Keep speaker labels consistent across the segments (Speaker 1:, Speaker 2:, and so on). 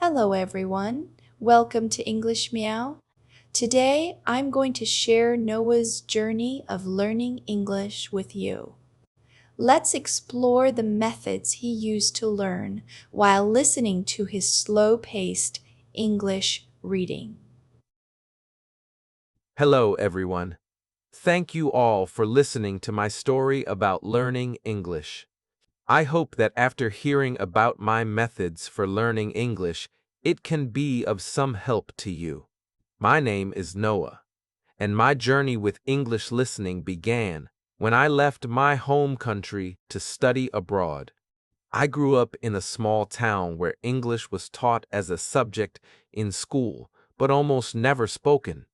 Speaker 1: Hello, everyone. Welcome to English Meow. Today, I'm going to share Noah's journey of learning English with you. Let's explore the methods he used to learn while listening to his slow-paced English reading.
Speaker 2: Hello, everyone. Thank you all for listening to my story about learning English. I hope that after hearing about my methods for learning English, it can be of some help to you. My name is Noah, and my journey with English listening began when I left my home country to study abroad. I grew up in a small town where English was taught as a subject in school, but almost never spoken.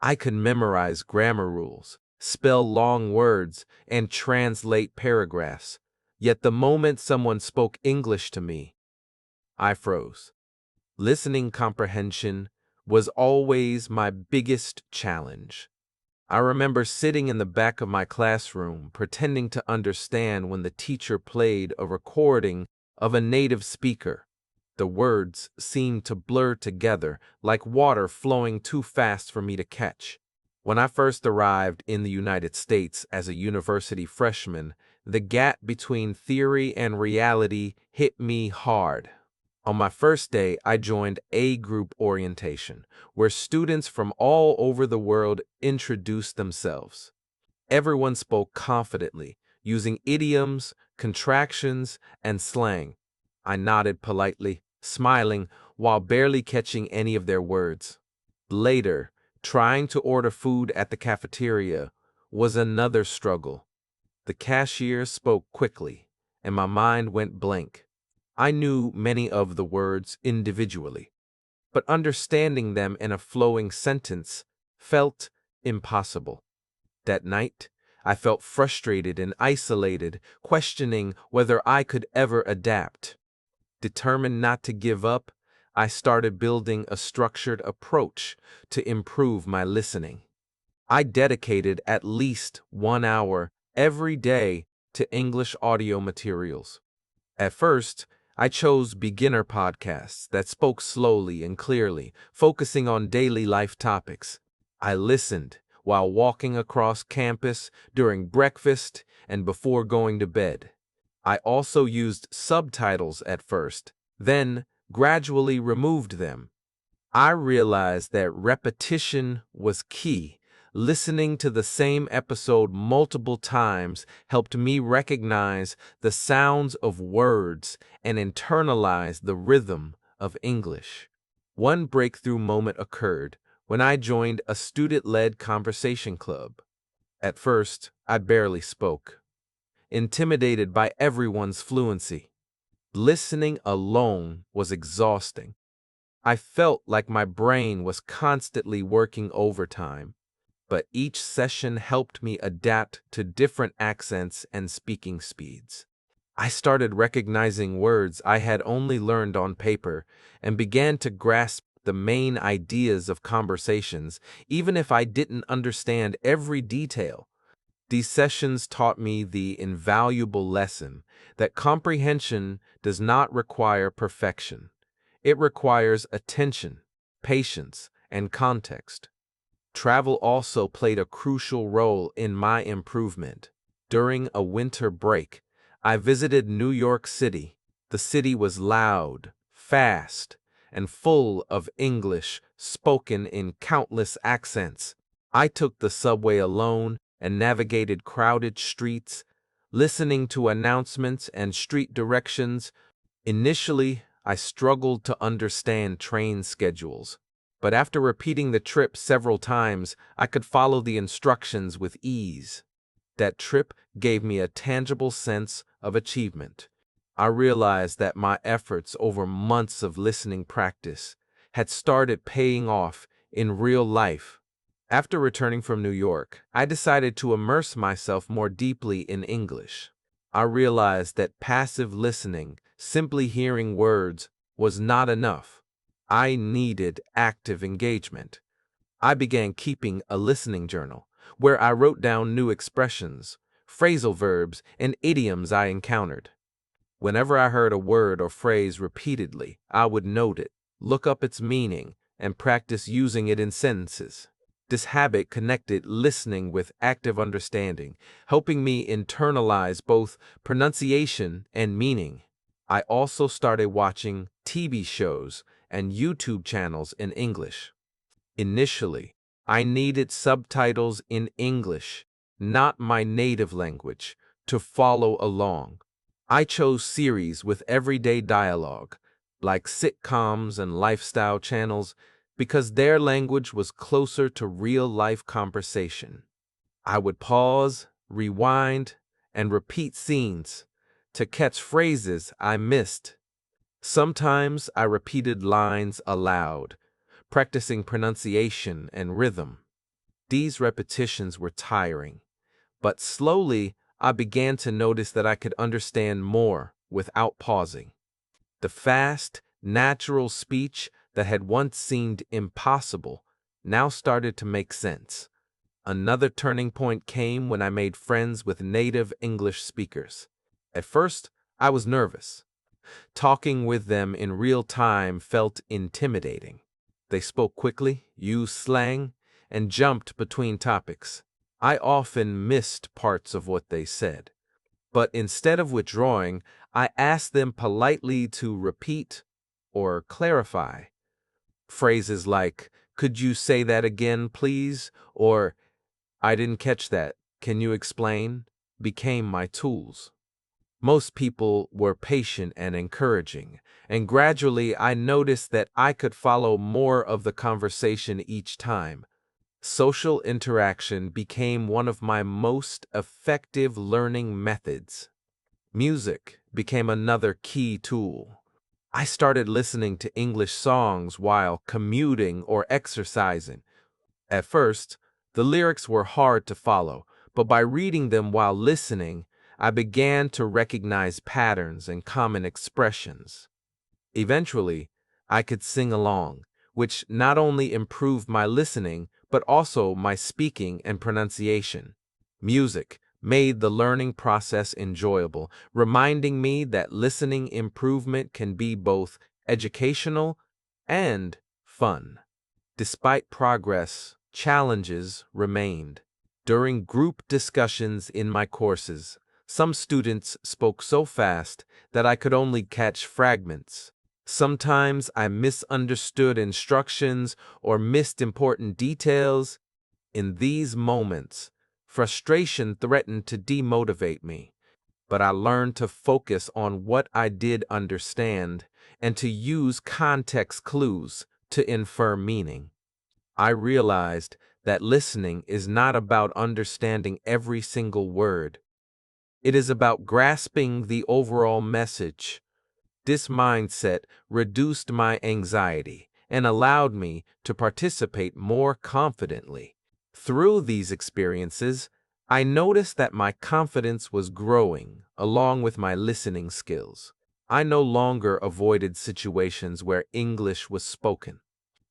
Speaker 2: I could memorize grammar rules, spell long words, and translate paragraphs. Yet the moment someone spoke English to me, I froze. Listening comprehension was always my biggest challenge. I remember sitting in the back of my classroom, pretending to understand when the teacher played a recording of a native speaker. The words seemed to blur together, like water flowing too fast for me to catch. When I first arrived in the United States as a university freshman, the gap between theory and reality hit me hard. On my first day, I joined a group orientation, where students from all over the world introduced themselves. Everyone spoke confidently, using idioms, contractions, and slang. I nodded politely, smiling, while barely catching any of their words. Later, trying to order food at the cafeteria was another struggle. The cashier spoke quickly, and my mind went blank. I knew many of the words individually, but understanding them in a flowing sentence felt impossible. That night, I felt frustrated and isolated, questioning whether I could ever adapt. Determined not to give up, I started building a structured approach to improve my listening. I dedicated at least 1 hour every day to English audio materials. At first, I chose beginner podcasts that spoke slowly and clearly, focusing on daily life topics. I listened while walking across campus, during breakfast, and before going to bed. I also used subtitles at first, then gradually removed them. I realized that repetition was key. Listening to the same episode multiple times helped me recognize the sounds of words and internalize the rhythm of English. One breakthrough moment occurred when I joined a student-led conversation club. At first, I barely spoke, intimidated by everyone's fluency. Listening alone was exhausting. I felt like my brain was constantly working overtime, but each session helped me adapt to different accents and speaking speeds. I started recognizing words I had only learned on paper and began to grasp the main ideas of conversations, even if I didn't understand every detail. These sessions taught me the invaluable lesson that comprehension does not require perfection. It requires attention, patience, and context. Travel also played a crucial role in my improvement. During a winter break, I visited New York City. The city was loud, fast, and full of English spoken in countless accents. I took the subway alone and navigated crowded streets, listening to announcements and street directions. Initially, I struggled to understand train schedules, but after repeating the trip several times, I could follow the instructions with ease. That trip gave me a tangible sense of achievement. I realized that my efforts over months of listening practice had started paying off in real life. After returning from New York, I decided to immerse myself more deeply in English. I realized that passive listening, simply hearing words, was not enough. I needed active engagement. I began keeping a listening journal, where I wrote down new expressions, phrasal verbs, and idioms I encountered. Whenever I heard a word or phrase repeatedly, I would note it, look up its meaning, and practice using it in sentences. This habit connected listening with active understanding, helping me internalize both pronunciation and meaning. I also started watching TV shows and YouTube channels in English. Initially, I needed subtitles in English, not my native language, to follow along. I chose series with everyday dialogue, like sitcoms and lifestyle channels, because their language was closer to real-life conversation. I would pause, rewind, and repeat scenes to catch phrases I missed. Sometimes I repeated lines aloud, practicing pronunciation and rhythm. These repetitions were tiring, but slowly I began to notice that I could understand more without pausing. The fast, natural speech that had once seemed impossible now started to make sense. Another turning point came when I made friends with native English speakers. At first, I was nervous. Talking with them in real time felt intimidating. They spoke quickly, used slang, and jumped between topics. I often missed parts of what they said. But instead of withdrawing, I asked them politely to repeat or clarify. Phrases like, "Could you say that again, please?" or "I didn't catch that. Can you explain?" became my tools. Most people were patient and encouraging, and gradually I noticed that I could follow more of the conversation each time. Social interaction became one of my most effective learning methods. Music became another key tool. I started listening to English songs while commuting or exercising. At first, the lyrics were hard to follow, but by reading them while listening, I began to recognize patterns and common expressions. Eventually, I could sing along, which not only improved my listening, but also my speaking and pronunciation. Music made the learning process enjoyable, reminding me that listening improvement can be both educational and fun. Despite progress, challenges remained. During group discussions in my courses, some students spoke so fast that I could only catch fragments. Sometimes I misunderstood instructions or missed important details. In these moments, frustration threatened to demotivate me, but I learned to focus on what I did understand and to use context clues to infer meaning. I realized that listening is not about understanding every single word. It is about grasping the overall message. This mindset reduced my anxiety and allowed me to participate more confidently. Through these experiences, I noticed that my confidence was growing along with my listening skills. I no longer avoided situations where English was spoken.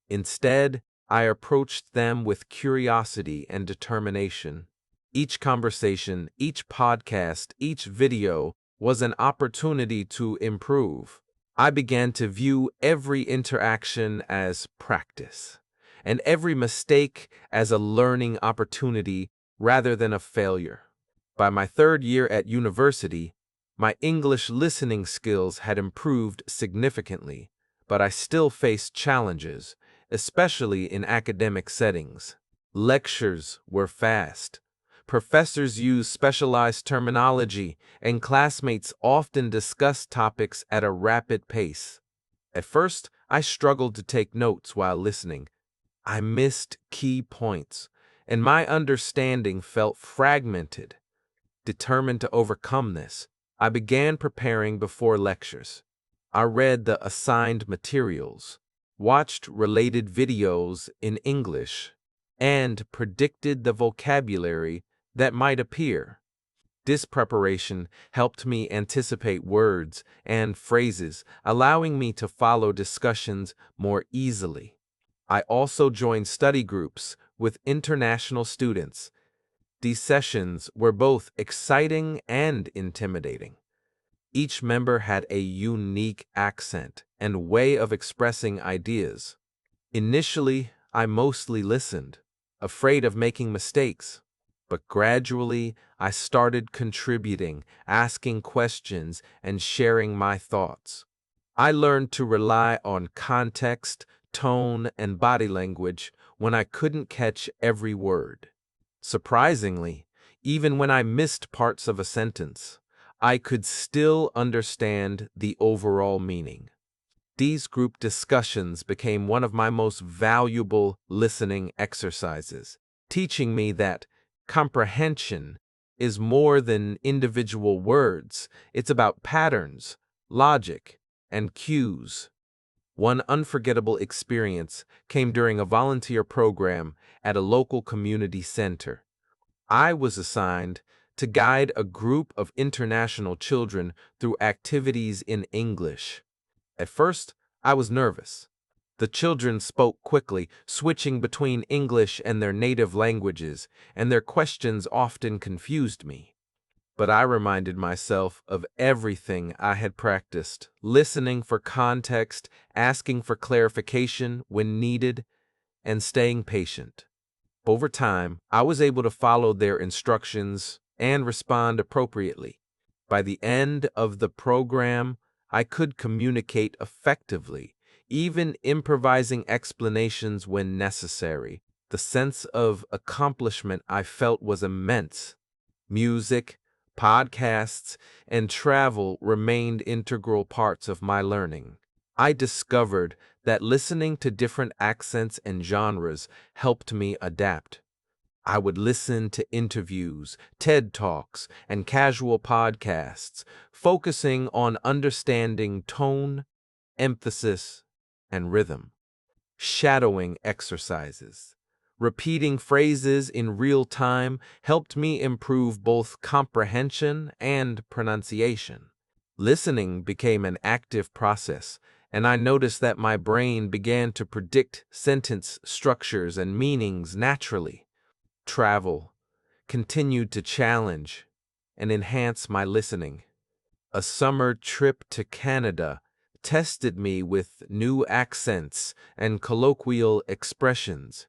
Speaker 2: Instead, I approached them with curiosity and determination. Each conversation, each podcast, each video was an opportunity to improve. I began to view every interaction as practice, and every mistake as a learning opportunity rather than a failure. By my third year at university, my English listening skills had improved significantly, but I still faced challenges, especially in academic settings. Lectures were fast. Professors used specialized terminology, and classmates often discussed topics at a rapid pace. At first, I struggled to take notes while listening. I missed key points, and my understanding felt fragmented. Determined to overcome this, I began preparing before lectures. I read the assigned materials, watched related videos in English, and predicted the vocabulary that might appear. This preparation helped me anticipate words and phrases, allowing me to follow discussions more easily. I also joined study groups with international students. These sessions were both exciting and intimidating. Each member had a unique accent and way of expressing ideas. Initially, I mostly listened, afraid of making mistakes. But gradually, I started contributing, asking questions, and sharing my thoughts. I learned to rely on context, tone, and body language when I couldn't catch every word. Surprisingly, even when I missed parts of a sentence, I could still understand the overall meaning. These group discussions became one of my most valuable listening exercises, teaching me that comprehension is more than individual words. It's about patterns, logic, and cues. One unforgettable experience came during a volunteer program at a local community center. I was assigned to guide a group of international children through activities in English. At first, I was nervous. The children spoke quickly, switching between English and their native languages, and their questions often confused me. But I reminded myself of everything I had practiced, listening for context, asking for clarification when needed, and staying patient. Over time, I was able to follow their instructions and respond appropriately. By the end of the program, I could communicate effectively, even improvising explanations when necessary. The sense of accomplishment I felt was immense. Music, podcasts, and travel remained integral parts of my learning. I discovered that listening to different accents and genres helped me adapt. I would listen to interviews, TED Talks, and casual podcasts, focusing on understanding tone, emphasis, and rhythm. Shadowing exercises. Repeating phrases in real time helped me improve both comprehension and pronunciation. Listening became an active process, and I noticed that my brain began to predict sentence structures and meanings naturally. Travel continued to challenge and enhance my listening. A summer trip to Canada tested me with new accents and colloquial expressions.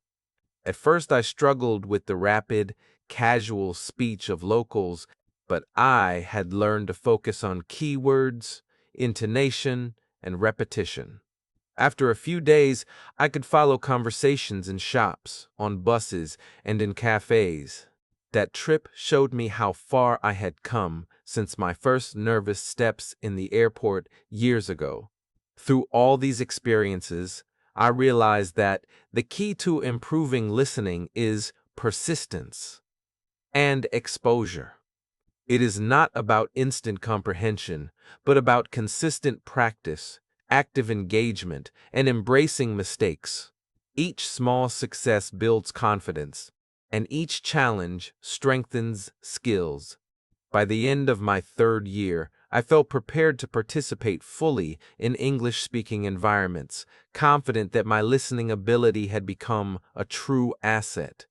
Speaker 2: At first, I struggled with the rapid, casual speech of locals, but I had learned to focus on keywords, intonation, and repetition. After a few days, I could follow conversations in shops, on buses, and in cafes. That trip showed me how far I had come since my first nervous steps in the airport years ago. Through all these experiences, I realized that the key to improving listening is persistence and exposure. It is not about instant comprehension, but about consistent practice, active engagement, and embracing mistakes. Each small success builds confidence, and each challenge strengthens skills. By the end of my third year, I felt prepared to participate fully in English-speaking environments, confident that my listening ability had become a true asset.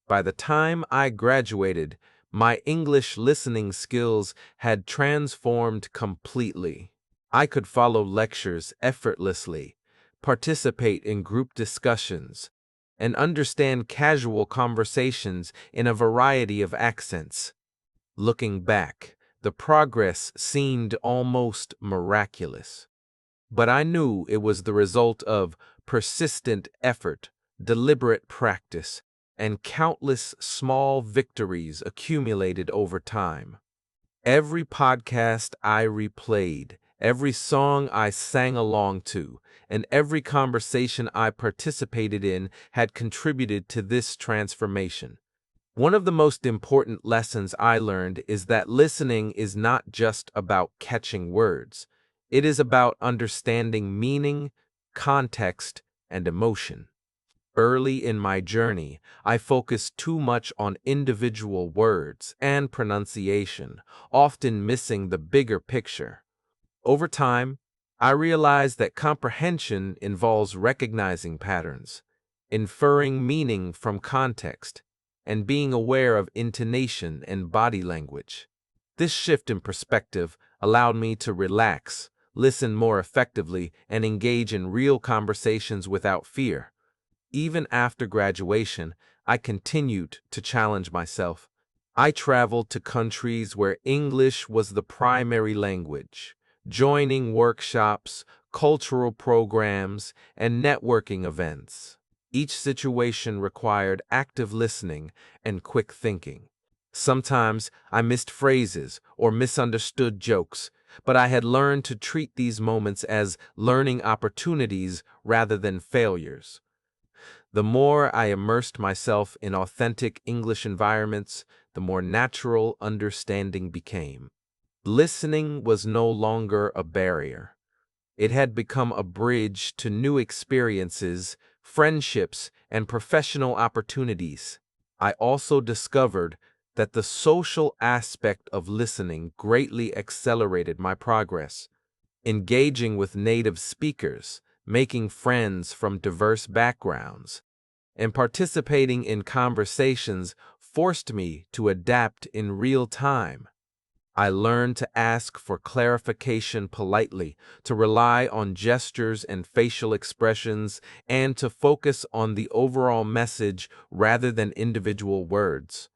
Speaker 2: By the time I graduated, my English listening skills had transformed completely. I could follow lectures effortlessly, participate in group discussions, and understand casual conversations in a variety of accents. Looking back, the progress seemed almost miraculous. But I knew it was the result of persistent effort, deliberate practice, and countless small victories accumulated over time. Every podcast I replayed, every song I sang along to, and every conversation I participated in had contributed to this transformation. One of the most important lessons I learned is that listening is not just about catching words. It is about understanding meaning, context, and emotion. Early in my journey, I focused too much on individual words and pronunciation, often missing the bigger picture. Over time, I realized that comprehension involves recognizing patterns, inferring meaning from context, and being aware of intonation and body language. This shift in perspective allowed me to relax, listen more effectively, and engage in real conversations without fear. Even after graduation, I continued to challenge myself. I traveled to countries where English was the primary language, joining workshops, cultural programs, and networking events. Each situation required active listening and quick thinking. Sometimes I missed phrases or misunderstood jokes, but I had learned to treat these moments as learning opportunities rather than failures. The more I immersed myself in authentic English environments, the more natural understanding became. Listening was no longer a barrier. It had become a bridge to new experiences, friendships, and professional opportunities. I also discovered that the social aspect of listening greatly accelerated my progress. Engaging with native speakers, making friends from diverse backgrounds, and participating in conversations forced me to adapt in real time. I learned to ask for clarification politely, to rely on gestures and facial expressions, and to focus on the overall message rather than individual words.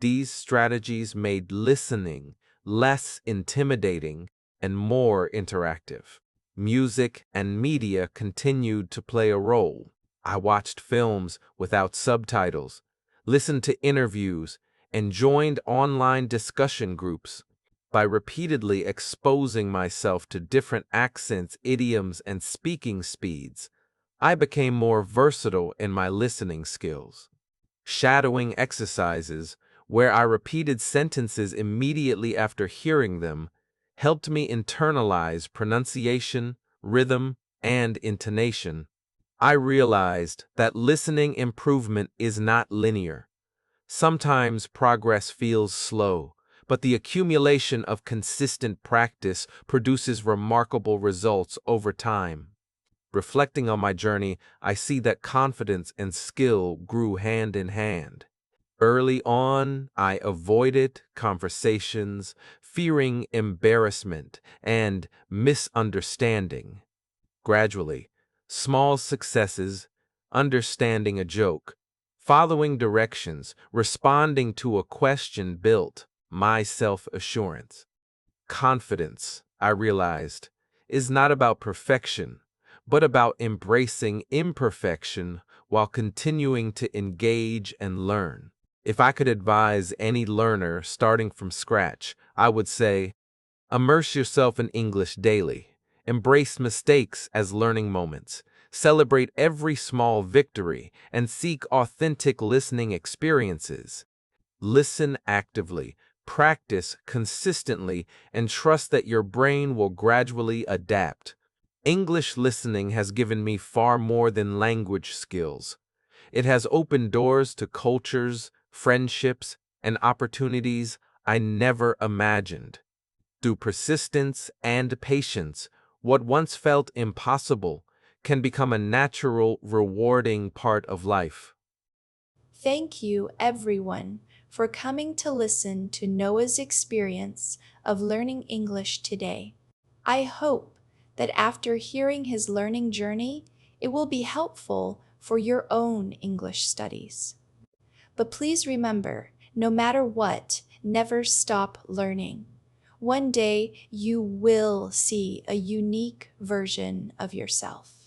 Speaker 2: These strategies made listening less intimidating and more interactive. Music and media continued to play a role. I watched films without subtitles, listened to interviews, and joined online discussion groups. By repeatedly exposing myself to different accents, idioms, and speaking speeds, I became more versatile in my listening skills. Shadowing exercises, where I repeated sentences immediately after hearing them, helped me internalize pronunciation, rhythm, and intonation. I realized that listening improvement is not linear. Sometimes progress feels slow, but the accumulation of consistent practice produces remarkable results over time. Reflecting on my journey, I see that confidence and skill grew hand in hand. Early on, I avoided conversations, fearing embarrassment and misunderstanding. Gradually, small successes, understanding a joke, following directions, responding to a question built my self-assurance. Confidence, I realized, is not about perfection, but about embracing imperfection while continuing to engage and learn. If I could advise any learner starting from scratch, I would say, immerse yourself in English daily. Embrace mistakes as learning moments. Celebrate every small victory and seek authentic listening experiences. Listen actively, practice consistently, and trust that your brain will gradually adapt. English listening has given me far more than language skills. It has opened doors to cultures, friendships, and opportunities I never imagined. Through persistence and patience, what once felt impossible can become a natural, rewarding part of life.
Speaker 1: Thank you, everyone, for coming to listen to Noah's experience of learning English today. I hope that after hearing his learning journey, it will be helpful for your own English studies. But please remember, no matter what, never stop learning. One day you will see a unique version of yourself.